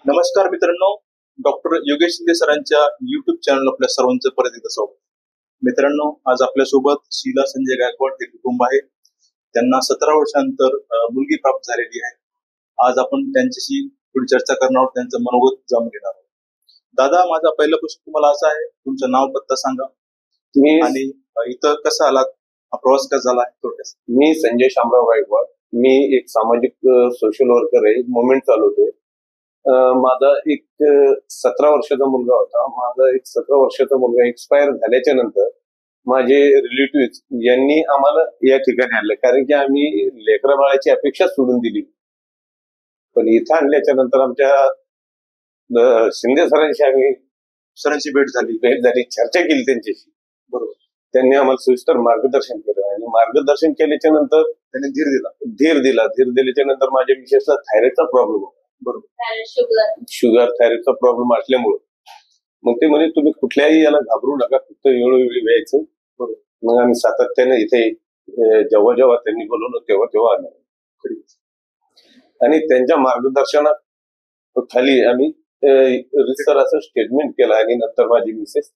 नमस्कार मित्रांनो, डॉक्टर योगेश शिंदे सरांच्या युट्यूब चॅनल आपल्या सर्वांचं परत एकदा स्वागत. मित्रांनो, आज आपल्यासोबत शीला संजय गायकवाड हे कुटुंब आहे. त्यांना 17 वर्षांनंतर मुलगी प्राप्त झालेली आहे. आज आपण त्यांच्याशी थोडी चर्चा करणार आहोत, त्यांचं मनोगत जाणून घेणार आहोत. दादा, माझा पहिला प्रश्न तुम्हाला असा आहे, तुमचं नाव पत्ता सांगा आणि इथं कसं आलात, हा प्रवास कसा झाला थोडक्यात. मी संजय शामराव गायकवाड. मी एक सामाजिक सोशल वर्कर आहे, मुवमेंट चालवतोय. माझा एक 17 वर्षाचा मुलगा होता. माझा एक 17 वर्षाचा मुलगा एक्सपायर झाल्याच्या नंतर माझे रिलेटिव्ह यांनी आम्हाला या ठिकाणी आणलं, कारण की आम्ही लेकरा बाळाची अपेक्षा सोडून दिली. पण इथं आणल्याच्या नंतर आमच्या शिंदे सरांची भेट झाली, चर्चा केली त्यांच्याशी. बरोबर. त्यांनी आम्हाला सविस्तर मार्गदर्शन केलं आणि मार्गदर्शन केल्याच्या नंतर त्यांनी धीर दिल्याच्या नंतर माझ्या विशेषतः थायरॉइडचा प्रॉब्लेम होता. बरोबर. शुगर थायरॉइडचा प्रॉब्लेम असल्यामुळे मग ते म्हणे तुम्ही कुठल्याही याला घाबरू नका, फक्त वेळोवेळी व्यायचं. मग आम्ही सातत्याने इथे जेव्हा त्यांनी बोलवलं तेव्हा आलो आणि त्यांच्या मार्गदर्शनाखाली आम्ही रिसर असं स्टेटमेंट केलं आणि नंतर माझी मिसेस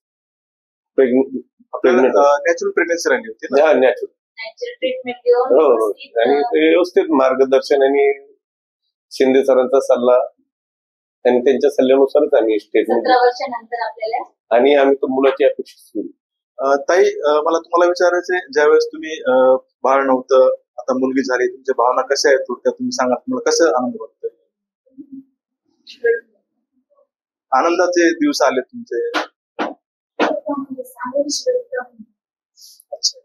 प्रेग्नेंट नॅचरल प्रेग्नन्सी राहिली होती ना. नॅचरल हो. आणि व्यवस्थित मार्गदर्शन आणि शिंदे सरांचा सल्ला आणि त्यांच्या सल्ल्यानुसारच आम्ही स्टेटमेंट आणि आम्ही तो मुलाची अपेक्षा केली. ताई, मला तुम्हाला विचारायचंय, ज्यावेळेस तुम्ही बाळ नव्हतं, आता मुलगी झाली, तुमच्या भावना कशा आहेत थोडक्यात तुम्ही सांगा. तुम्हाला कसं आनंद वाटतोय? आनंदाचे दिवस आले तुमचे. अच्छा.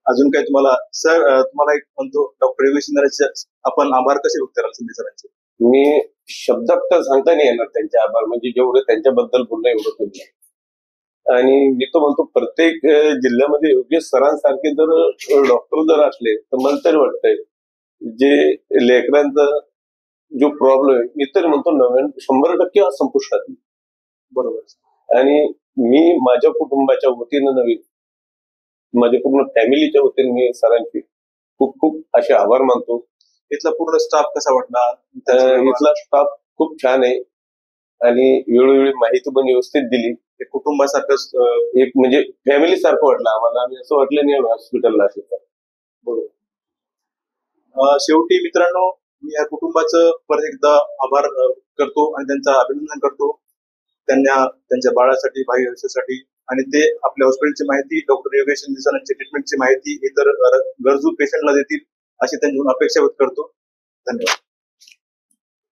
अजून काही तुम्हाला सर, तुम्हाला एक म्हणतो, डॉक्टर योगेश शिंदे आपण आभार कसे व्यक्त कराल शिंदे सरांचे? मी शब्दात तर सांगता नाही येणार त्यांचे आभार, म्हणजे जेवढे त्यांच्याबद्दल बोलणं एवढं कमी. आणि मी तो म्हणतो, प्रत्येक जिल्ह्यामध्ये योगेश सरांसारखे जर डॉक्टर जर असले तर मला तरी वाटतंय जे लेकरांचा जो प्रॉब्लेम आहे, मी तरी म्हणतो 100% संपुष्टात. बरोबर. आणि मी माझ्या कुटुंबाच्या वतीनं नव्हे, माझ्या पूर्ण फॅमिलीच्या वतीने मी सरांचे खूप खूप असे आभार मानतो. इथला पूर्ण स्टाफ कसा वाटला? इथला स्टाफ खूप छान आहे आणि वेळोवेळी माहिती पण व्यवस्थित दिली. कुटुंबासारखं एक म्हणजे फॅमिली सारखं वाटलं आम्हाला. आम्ही असं वाटलं नाही हॉस्पिटलला असेल. बरोबर. शेवटी मित्रांनो, मी या कुटुंबाचं परत एकदा आभार करतो आणि त्यांचं अभिनंदन करतो. त्यांना त्यांच्या बाळासाठी, भाई आयुष्यासाठी आणि ते आपल्या हॉस्पिटलची माहिती, डॉक्टर योगेश शिंदे सरांची ट्रीटमेंटची माहिती इतर गरजू पेशंटला देतील अशी त्यांची अपेक्षा व्यक्त करतो. धन्यवाद.